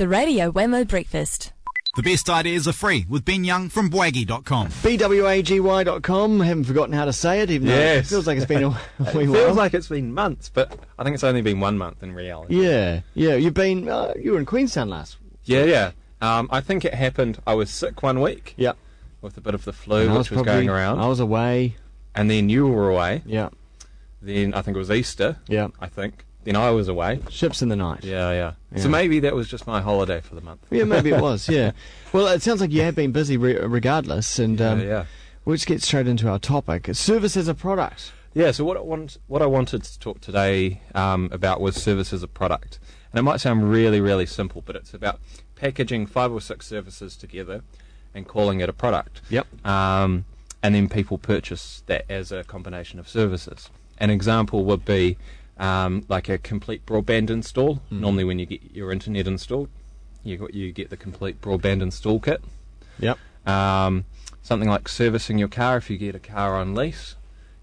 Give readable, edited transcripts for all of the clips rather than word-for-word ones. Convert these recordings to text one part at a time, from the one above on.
The Radio Wammo Breakfast. The best ideas are free with Ben Young from Bwaggy.com. BWAGY.com. Haven't forgotten how to say it, even though it feels like it's been a wee while. It feels like it's been months, but I think it's only been 1 month in reality. Yeah. You've been, you were in Queenstown last. Yeah. I think it happened, I was sick 1 week. Yeah. With a bit of the flu, which was going around. I was away. And then you were away. Yeah. Then I think it was Easter. Yeah. I think. Then I was away. Ships in the night. Yeah. So maybe that was just my holiday for the month. Yeah, maybe it was, yeah. Well, it sounds like you have been busy regardless, and yeah. We'll just get straight into our topic. Service as a product. Yeah, so what I wanted to talk today about was service as a product. And it might sound really, really simple, but it's about packaging 5 or 6 services together and calling it a product. Yep. And then people purchase that as a combination of services. An example would be like a complete broadband install. Normally when you get your internet installed, you get the complete broadband install kit. Yep. Something like servicing your car. If you get a car on lease,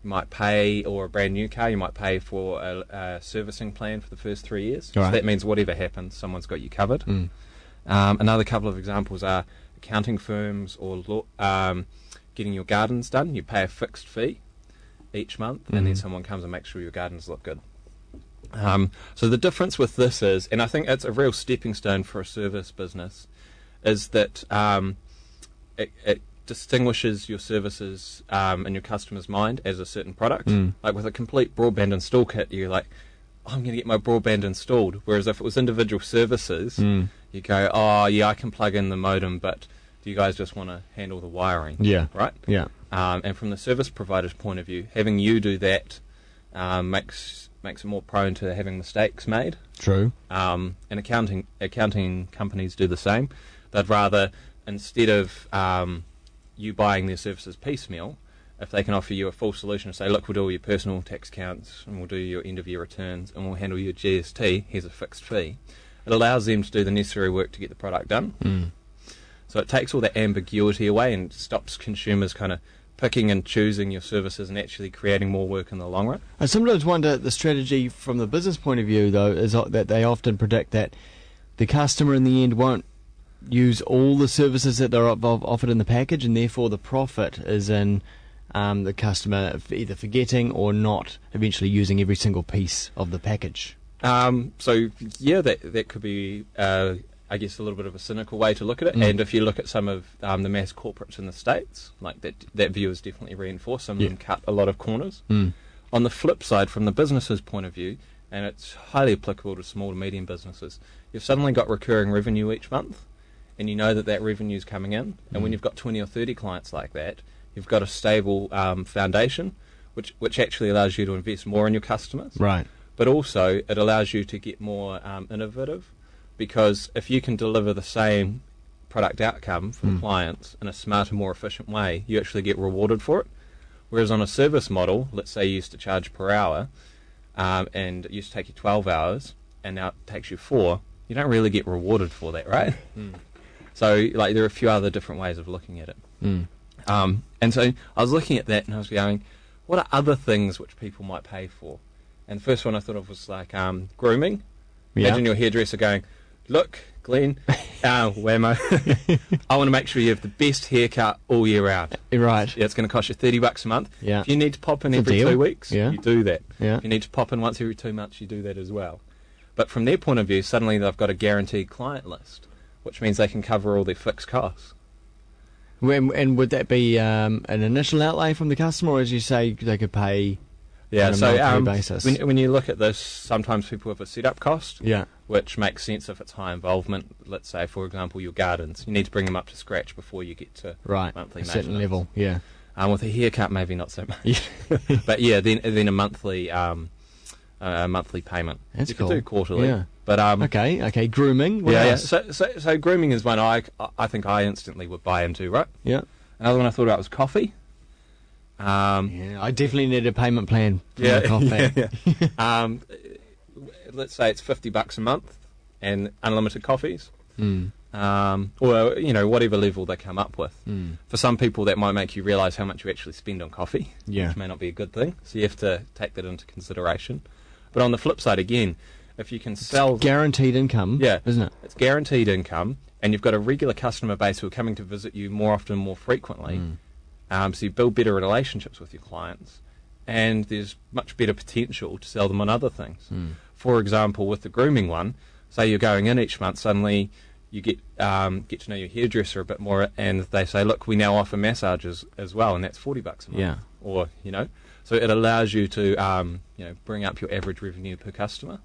you might pay, or a brand new car, you might pay for a servicing plan for the first 3 years. Right. So that means whatever happens, someone's got you covered. Another couple of examples are accounting firms or getting your gardens done. You pay a fixed fee each month, and then someone comes and makes sure your gardens look good. So the difference with this is, and I think it's a real stepping stone for a service business, is that it distinguishes your services in your customer's mind as a certain product. Like with a complete broadband install kit, you're like, I'm going to get my broadband installed. Whereas if it was individual services, you go, oh yeah, I can plug in the modem, but do you guys just want to handle the wiring? Yeah. Right? Yeah. And from the service provider's point of view, having you do that makes it more prone to having mistakes made. True. And accounting companies do the same. They'd rather, instead of you buying their services piecemeal, if they can offer you a full solution and say, look, we'll do all your personal tax accounts and we'll do your end-of-year returns and we'll handle your GST, here's a fixed fee, it allows them to do the necessary work to get the product done. So it takes all that ambiguity away and stops consumers kind of picking and choosing your services and actually creating more work in the long run. I sometimes wonder, the strategy from the business point of view, though, is that they often predict that the customer in the end won't use all the services that are offered in the package, and therefore the profit is in the customer either forgetting or not eventually using every single piece of the package. So yeah, that could be I guess a little bit of a cynical way to look at it. And if you look at some of the mass corporates in the States, like that view is definitely reinforced. Some of them cut a lot of corners. On the flip side, from the business's point of view, and it's highly applicable to small to medium businesses, you've suddenly got recurring revenue each month, and you know that revenue's coming in. And when you've got 20 or 30 clients like that, you've got a stable foundation, which actually allows you to invest more in your customers. Right. But also, it allows you to get more innovative, because if you can deliver the same product outcome for the clients in a smarter, more efficient way, you actually get rewarded for it. Whereas on a service model, let's say you used to charge per hour, and it used to take you 12 hours, and now it takes you 4, you don't really get rewarded for that, right? So, like, there are a few other different ways of looking at it. And so I was looking at that and I was going, what are other things which people might pay for? And the first one I thought of was like grooming. Imagine your hairdresser going, look, Glenn, Wammo, I want to make sure you have the best haircut all year round. Right. Yeah, it's going to cost you $30 a month. Yeah. If you need to pop in every 2 weeks, Yeah. you do that. Yeah. If you need to pop in once every 2 months, you do that as well. But from their point of view, suddenly they've got a guaranteed client list, which means they can cover all their fixed costs. And would that be an initial outlay from the customer, or as you say, they could pay on a monthly basis? When you look at this, sometimes people have a setup cost, Yeah. which makes sense if it's high involvement. Let's say, for example, your gardens. You need to bring them up to scratch before you get to Right. monthly A certain maintenance. level, yeah. With a haircut, maybe not so much. But yeah, then a monthly payment. That's you cool. could do quarterly. Yeah. But Okay, grooming. What yeah. else? So grooming is one I think I instantly would buy into, right? Yeah. Another one I thought about was coffee. Yeah, I definitely need a payment plan for Yeah, my coffee. yeah. Let's say it's $50 a month and unlimited coffees. Or whatever level they come up with. For some people, that might make you realise how much you actually spend on coffee, Yeah. which may not be a good thing. So you have to take that into consideration. But on the flip side, again, if you can sell... Guaranteed income, Yeah. isn't it? It's guaranteed income, and you've got a regular customer base who are coming to visit you more often, more frequently. So you build better relationships with your clients, and there's much better potential to sell them on other things. For example, with the grooming one, say you're going in each month, suddenly you get to know your hairdresser a bit more, and they say, look, we now offer massages as well, and that's $40 a month. Yeah. Or, so it allows you to, bring up your average revenue per customer.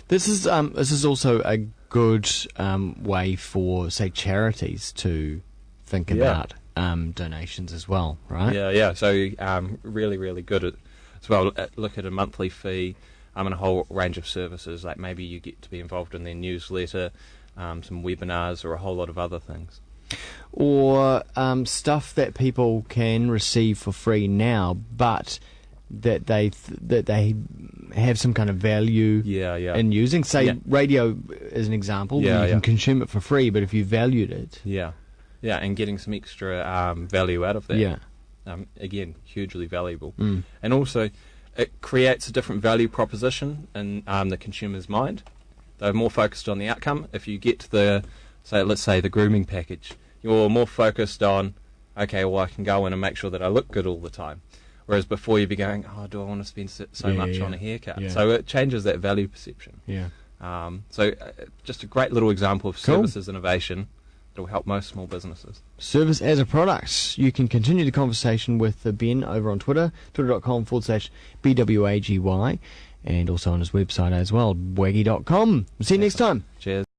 This is also a good way for, say, charities to think about donations as well, right? Yeah. So really, really good as well. Look at a monthly fee and a whole range of services. Like maybe you get to be involved in their newsletter, some webinars, or a whole lot of other things. Or stuff that people can receive for free now, but that they have some kind of value in using. Say radio as an example, where you can consume it for free, but if you valued it, and getting some extra value out of that. Again, hugely valuable, and also it creates a different value proposition in the consumer's mind. They're more focused on the outcome. If you get let's say the grooming package, you're more focused on, okay, well, I can go in and make sure that I look good all the time. Whereas before you'd be going, oh, do I want to spend so much on a haircut? Yeah. So it changes that value perception. Just a great little example of services innovation that will help most small businesses. Service as a product. You can continue the conversation with Ben over on Twitter, twitter.com/BWAGY, and also on his website as well, waggy.com. See you next time. Cheers.